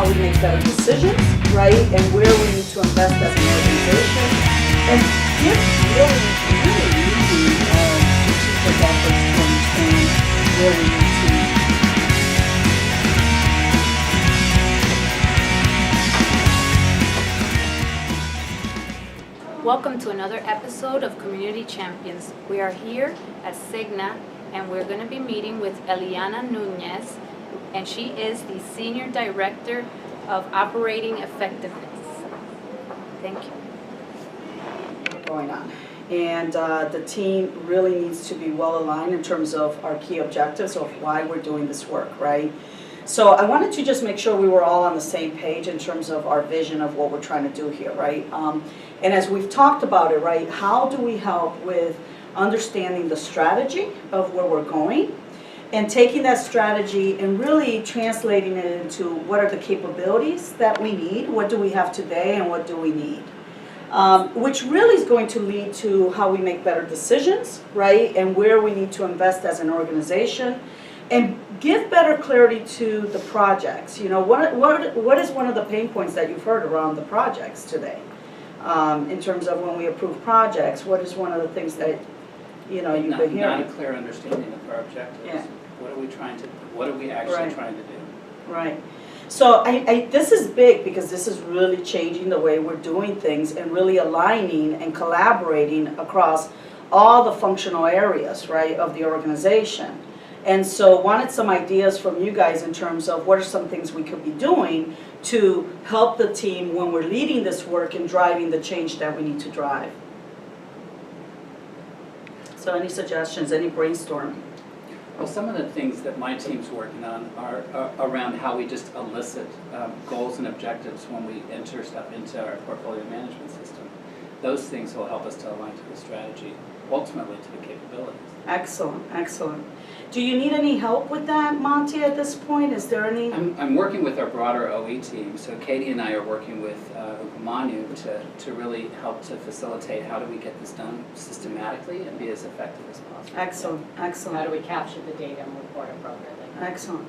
how we make better decisions, right, and where we need to invest as an organization, and give really leading strategic efforts to understand where we need to. Welcome to another episode of Community Champions. We are here at Cigna, and we're going to be meeting with Eliana Nunez, and she is the Senior Director of Operating Effectiveness. Thank you. Going on. And the team really needs to be well aligned in terms of our key objectives of why we're doing this work, right? So I wanted to just make sure we were all on the same page in terms of our vision of what we're trying to do here, right? And as we've talked about it, right, how do we help with understanding the strategy of where we're going and taking that strategy and really translating it into what are the capabilities that we need, what do we have today and what do we need? Which really is going to lead to how we make better decisions, right, and where we need to invest as an organization and give better clarity to the projects. You know, what is one of the pain points that you've heard around the projects today? In terms of when we approve projects, what is one of the things that, you know, you've been hearing? Not a clear understanding of our objectives. Yeah. What are we actually trying to do? Right. So this is big because this is really changing the way we're doing things and really aligning and collaborating across all the functional areas, right, of the organization. And so wanted some ideas from you guys in terms of what are some things we could be doing to help the team when we're leading this work and driving the change that we need to drive. So any suggestions, any brainstorming? Well, some of the things that my team's working on are around how we just elicit goals and objectives when we enter stuff into our portfolio management system. Those things will help us to align to the strategy, ultimately to the capabilities. Excellent, excellent. Do you need any help with that, Monty, at this point? Is there any? I'm working with our broader OE team, so Katie and I are working with Manu to really help to facilitate how do we get this done systematically and be as effective as possible. Excellent, excellent. How do we capture the data and report appropriately? Excellent.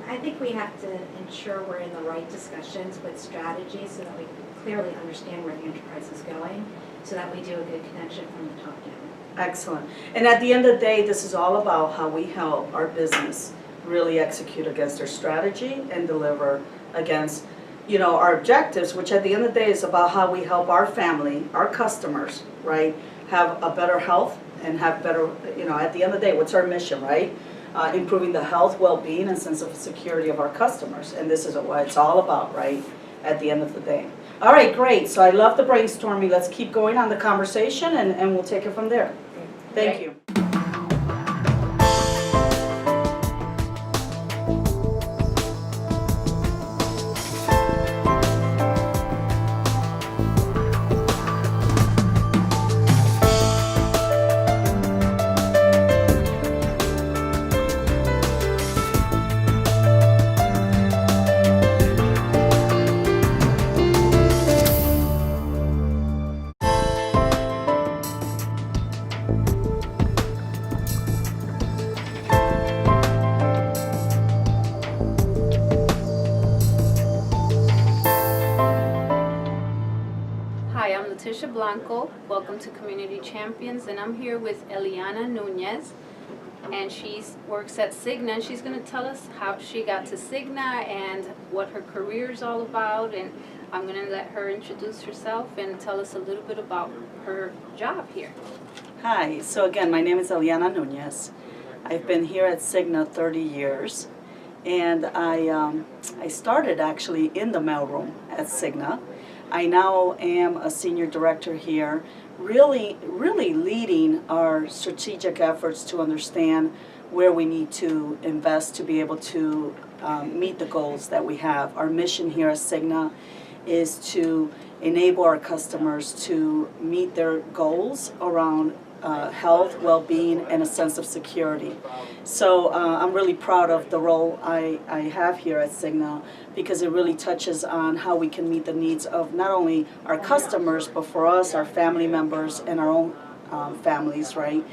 I think we have to ensure we're in the right discussions with strategy so that we clearly understand where the enterprise is going, so that we do a good connection from the top down. Excellent. And at the end of the day, this is all about how we help our business really execute against their strategy and deliver against, you know, our objectives, which at the end of the day is about how we help our family, our customers, right, have a better health and have better, you know, at the end of the day, what's our mission, right? Improving the health, well-being, and sense of security of our customers. And this is what it's all about, right, at the end of the day. All right, great. So I love the brainstorming. Let's keep going on the conversation, and we'll take it from there. Thank you. Blanco. Welcome to Community Champions, and I'm here with Eliana Nunez, and she works at Cigna, and she's going to tell us how she got to Cigna and what her career is all about, and I'm going to let her introduce herself and tell us a little bit about her job here. Hi, so again, my name is Eliana Nunez. I've been here at Cigna 30 years, and I started actually in the mailroom at Cigna. I now am a senior director here, really leading our strategic efforts to understand where we need to invest to be able to meet the goals that we have. Our mission here at Cigna is to enable our customers to meet their goals around health, well-being, and a sense of security. So I'm really proud of the role I have here at Cigna, because it really touches on how we can meet the needs of not only our customers, but for us, our family members, and our own families, right?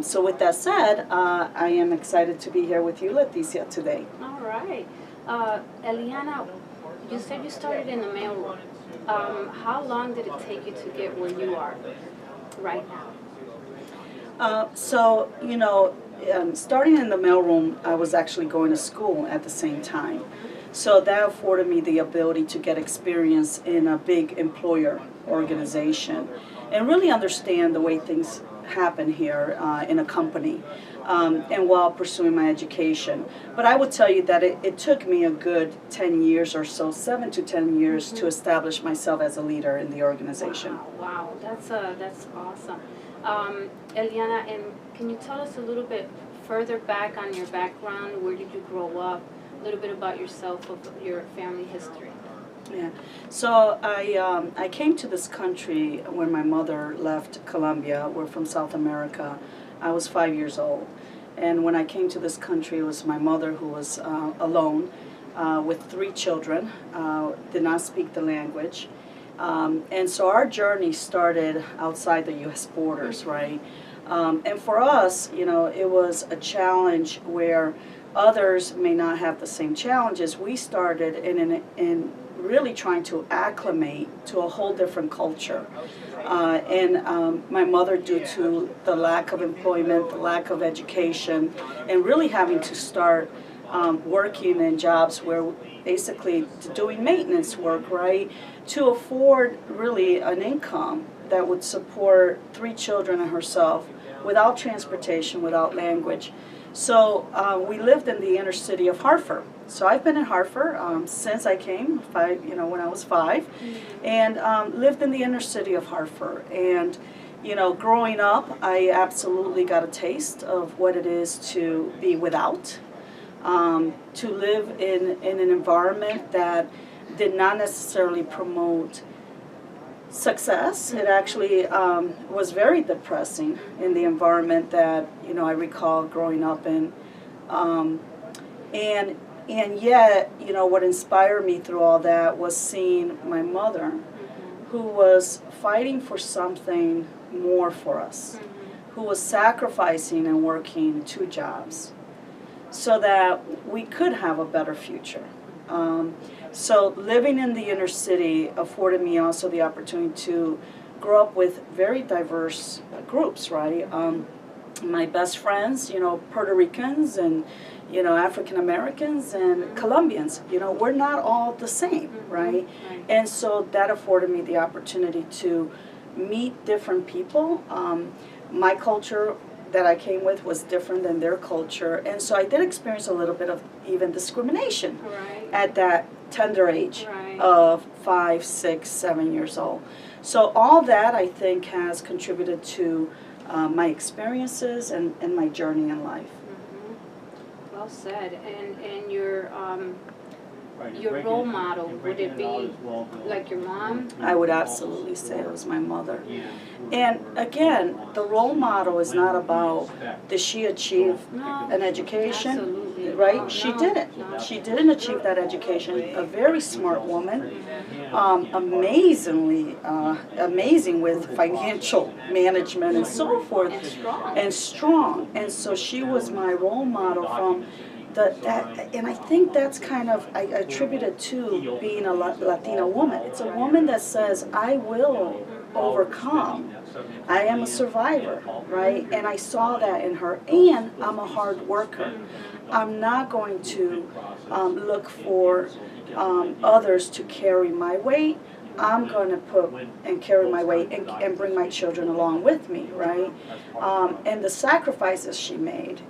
So with that said, I am excited to be here with you, Leticia, today. All right. Eliana, you said you started in the mailroom. How long did it take you to get where you are right now? So, starting in the mailroom, I was actually going to school at the same time. So that afforded me the ability to get experience in a big employer organization and really understand the way things happen here in a company, and while pursuing my education. But I would tell you that it took me a good 10 years or so, 7 to 10 years to establish myself as a leader in the organization. Wow, that's awesome. Eliana, and can you tell us a little bit further back on your background? Where did you grow up? A little bit about yourself, of your family history. Yeah, so I came to this country when my mother left Colombia. We're from South America. I was 5 years old. And when I came to this country, it was my mother who was alone with 3 children, did not speak the language. And so our journey started outside the U.S. borders, right? And for us, it was a challenge where others may not have the same challenges. We started in really trying to acclimate to a whole different culture. And my mother, due to the lack of employment, the lack of education, and really having to start working in jobs where basically doing maintenance work, right, to afford really an income that would support 3 children and herself without transportation, without language. So we lived in the inner city of Hartford. So I've been in Hartford since I came, when I was 5, and lived in the inner city of Hartford. And growing up, I absolutely got a taste of what it is to be without, to live in an environment that did not necessarily promote success. It actually was very depressing in the environment that I recall growing up in, and yet what inspired me through all that was seeing my mother, who was fighting for something more for us, who was sacrificing and working 2 jobs so that we could have a better future. So living in the inner city afforded me also the opportunity to grow up with very diverse groups, right? My best friends, Puerto Ricans and, African Americans and Colombians, we're not all the same, right? And so that afforded me the opportunity to meet different people. My culture that I came with was different than their culture, and so I did experience a little bit of even discrimination at that tender age of 5, 6, 7 years old. So all that I think has contributed to my experiences and my journey in life. Well said. And your role model, would it be like your mom? I would absolutely say it was my mother. And again, the role model is not about did she achieve an education, Absolutely. right? She didn't. She didn't achieve that education. A very smart woman, amazing with financial management and so forth, and strong. And so she was my role model from and I think that's kind of, I attribute it to being a Latina woman. It's a woman that says, I will overcome. I am a survivor, right? And I saw that in her. And I'm a hard worker. I'm not going to look for others to carry my weight. I'm going to put and carry my weight and bring my children along with me, right? And the sacrifices she made,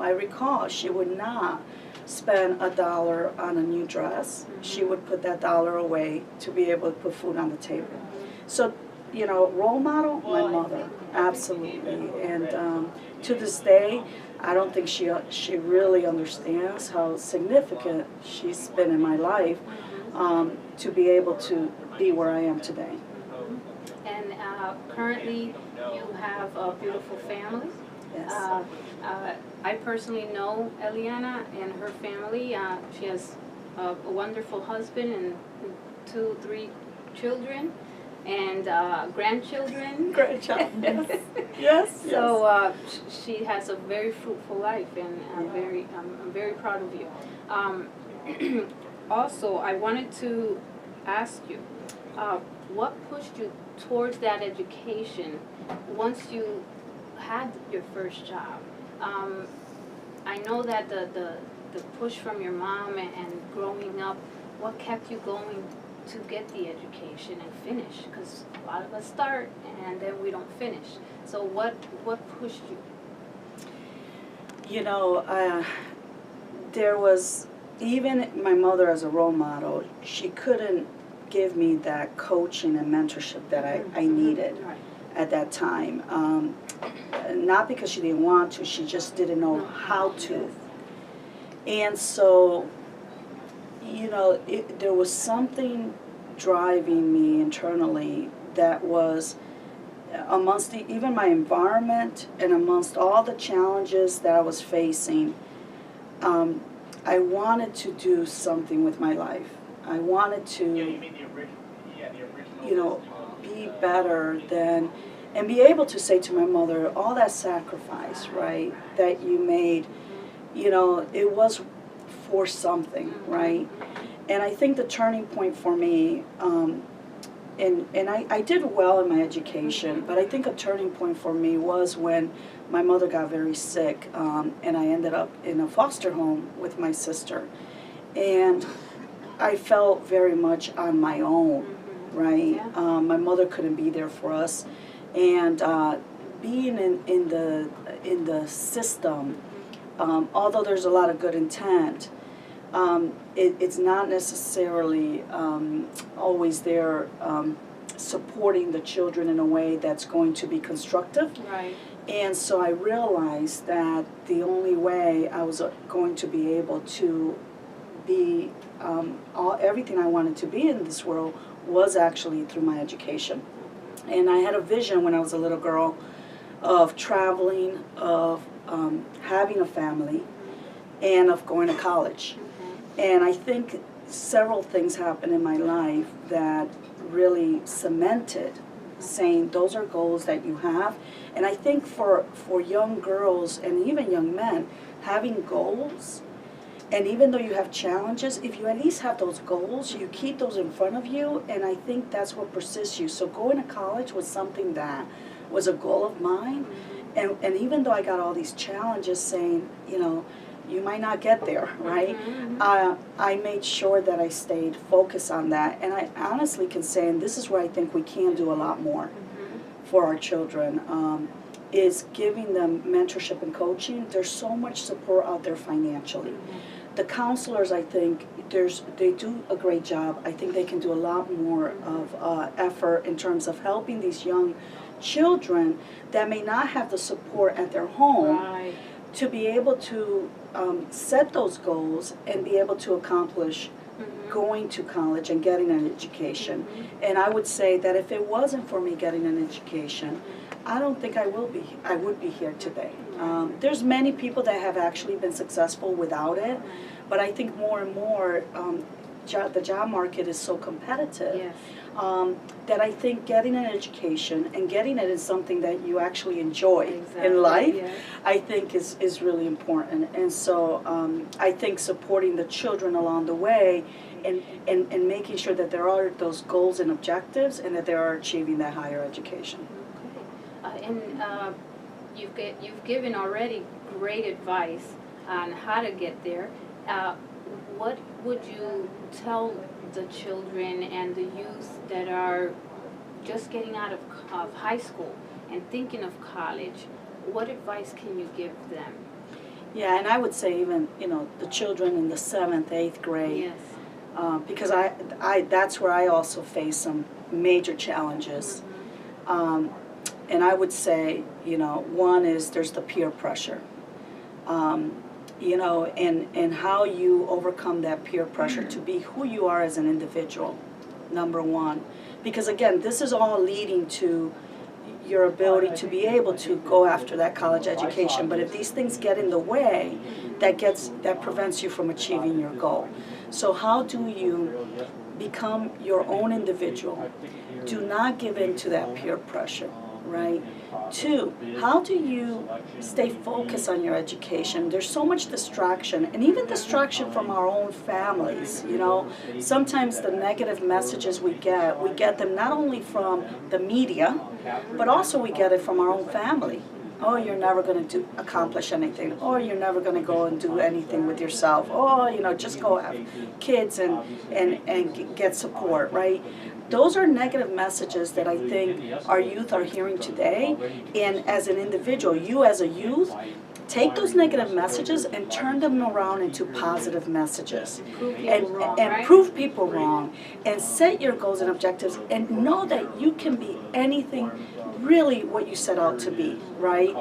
I recall she would not spend $1 on a new dress. She would put that dollar away to be able to put food on the table. So, role model, my mother, absolutely. And to this day, I don't think she really understands how significant she's been in my life to be able to be where I am today. And currently, you have a beautiful family. Yes. I personally know Eliana and her family. She has a wonderful husband and 2, 3 children and grandchildren. Grandchild. Yes. Yes. So she has a very fruitful life, and I'm very proud of you. also, I wanted to ask you, what pushed you towards that education once you had your first job? I know that the push from your mom and growing up, what kept you going to get the education and finish? Because a lot of us start and then we don't finish. So what pushed you? You know, there was, even my mother as a role model, she couldn't give me that coaching and mentorship that I needed Right. at that time. Not because she didn't want to, she just didn't know how to. And so, you know, there was something driving me internally that was amongst even my environment and amongst all the challenges that I was facing. I wanted to do something with my life. I wanted to, you know, be better than, and be able to say to my mother, all that sacrifice, right, that you made, you know, it was for something, right? And I think the turning point for me, and I did well in my education, but I think a turning point for me was when my mother got very sick, and I ended up in a foster home with my sister. And I felt very much on my own, right? Yeah. My mother couldn't be there for us, and being in the system, although there's a lot of good intent, it's not necessarily always there supporting the children in a way that's going to be constructive. Right. And so I realized that the only way I was going to be able to be everything I wanted to be in this world was actually through my education. And I had a vision when I was a little girl of traveling, of having a family, and of going to college. And I think several things happened in my life that really cemented saying those are goals that you have. And I think for young girls and even young men, having goals, and even though you have challenges, if you at least have those goals, you keep those in front of you, and I think that's what persists you. So going to college was something that was a goal of mine, and even though I got all these challenges saying, you know, you might not get there, right? I made sure that I stayed focused on that, and I honestly can say, and this is where I think we can do a lot more for our children, is giving them mentorship and coaching. There's so much support out there financially. The counselors, I think, they do a great job. I think they can do a lot more of effort in terms of helping these young children that may not have the support at their home. Right. To be able to set those goals and be able to accomplish going to college and getting an education. And I would say that if it wasn't for me getting an education, I don't think I would be here today. There's many people that have actually been successful without it, but I think more and more the job market is so competitive. Yes. That I think getting an education and getting it in something that you actually enjoy Exactly, in life, yes. I think is really important. And so I think supporting the children along the way and making sure that there are those goals and objectives and that they are achieving that higher education. Okay. And you've given already great advice on how to get there. What would you tell the children and the youth that are just getting out of high school and thinking of college? What advice can you give them? Yeah, and I would say even, you know, the children in the 7th, 8th grade, Yes. because I that's where I also face some major challenges. And I would say, you know, one is there's the peer pressure. You know, and how you overcome that peer pressure to be who you are as an individual, number one. Because again, this is all leading to your ability to be able to go after that college education. But if these things get in the way, that prevents you from achieving your goal. So how do you become your own individual? Do not give in to that peer pressure. right? 2, how do you stay focused on your education? There's so much distraction, and even distraction from our own families, you know. Sometimes the negative messages we get them not only from the media, but also we get it from our own family. Oh, you're never going to accomplish anything. Or you're never going to go and do anything with yourself. Oh, you know, just go have kids and get support, right? Those are negative messages that I think our youth are hearing today. And as an individual, you as a youth, take those negative messages and turn them around into positive messages. And prove people wrong. And set your goals and objectives and know that you can be anything really what you set out to be, right?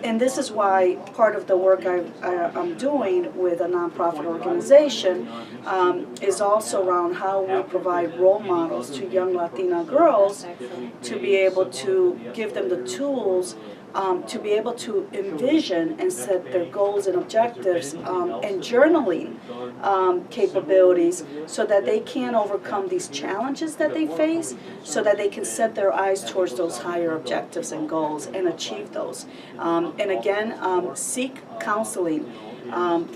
And this is why part of the work I'm doing with a nonprofit organization is also around how we provide role models to young Latina girls to be able to give them the tools to be able to envision and set their goals and objectives and journaling capabilities so that they can overcome these challenges that they face so that they can set their eyes towards those higher objectives and goals and achieve those. And again, seek counseling.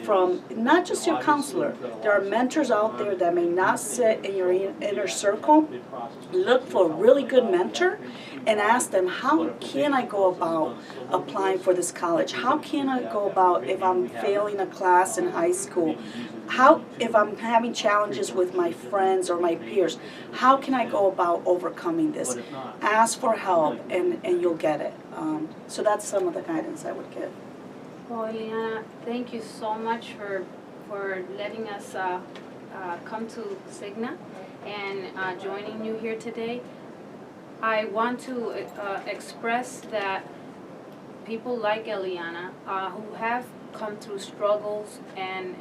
From not just your counselor. There are mentors out there that may not sit in your inner circle. Look for a really good mentor and ask them, how can I go about applying for this college? How can I go about if I'm failing a class in high school? How, if I'm having challenges with my friends or my peers, how can I go about overcoming this? Ask for help and you'll get it. So that's some of the guidance I would give. Well, Eliana, thank you so much for letting us come to Cigna and joining you here today. I want to express that people like Eliana who have come through struggles and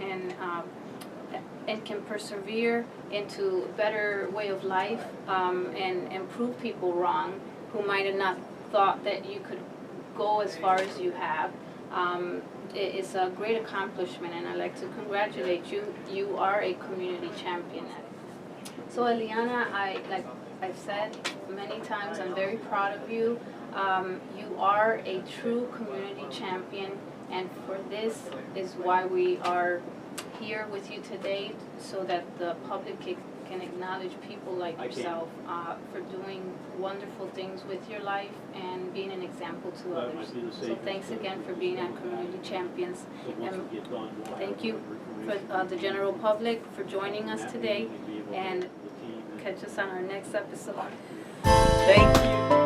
can persevere into a better way of life and prove people wrong who might have not thought that you could go as far as you have. It's a great accomplishment, and I'd like to congratulate you. You are a community champion. So Eliana, like I've said many times, I'm very proud of you. You are a true community champion, and for this is why we are here with you today, so that the public can acknowledge people like yourself for doing wonderful things with your life and being an example to others. So thanks again for being our community champions. And thank you for the general public for joining us today, and catch us on our next episode. Thank you.